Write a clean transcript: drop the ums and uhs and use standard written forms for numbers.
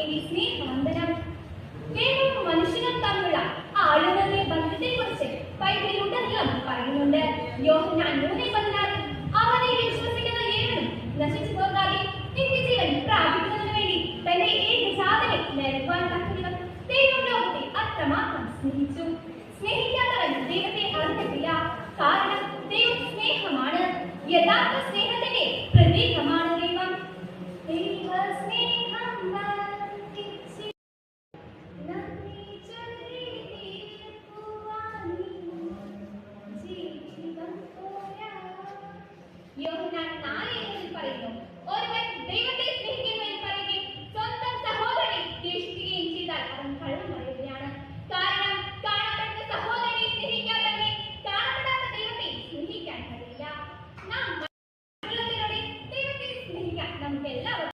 എന്റെ സ്നേഹവന്ദനം. ദൈവവും മനുഷ്യനും തമ്മിലുള്ള ആഴമേറിയ ബന്ധത്തെക്കുറിച്ച് ബൈബിളിലുടനീളം പറയുന്നുണ്ട്. യോഹന്നാൻ 3:16 അവനിൽ വിശ്വസിക്കുന്ന ഏവനും നശിച്ചു പോകാതെ നിത്യജീവൻ പ്രാപിക്കുന്നതിനു വേണ്ടി തന്റെ ഏകജാതനെ നൽകുവാൻ തക്കവിധം ദൈവം ലോകത്തെ അത്രമാത്രം സ്നേഹിച്ചു. സ്നേഹിക്കാത്തവൻ ദൈവത്തെ അറിഞ്ഞിട്ടില്ല, കാരണം ദൈവം സ്നേഹമാണ്. യഥാർത്ഥ സ്നേഹത്തിന്റെ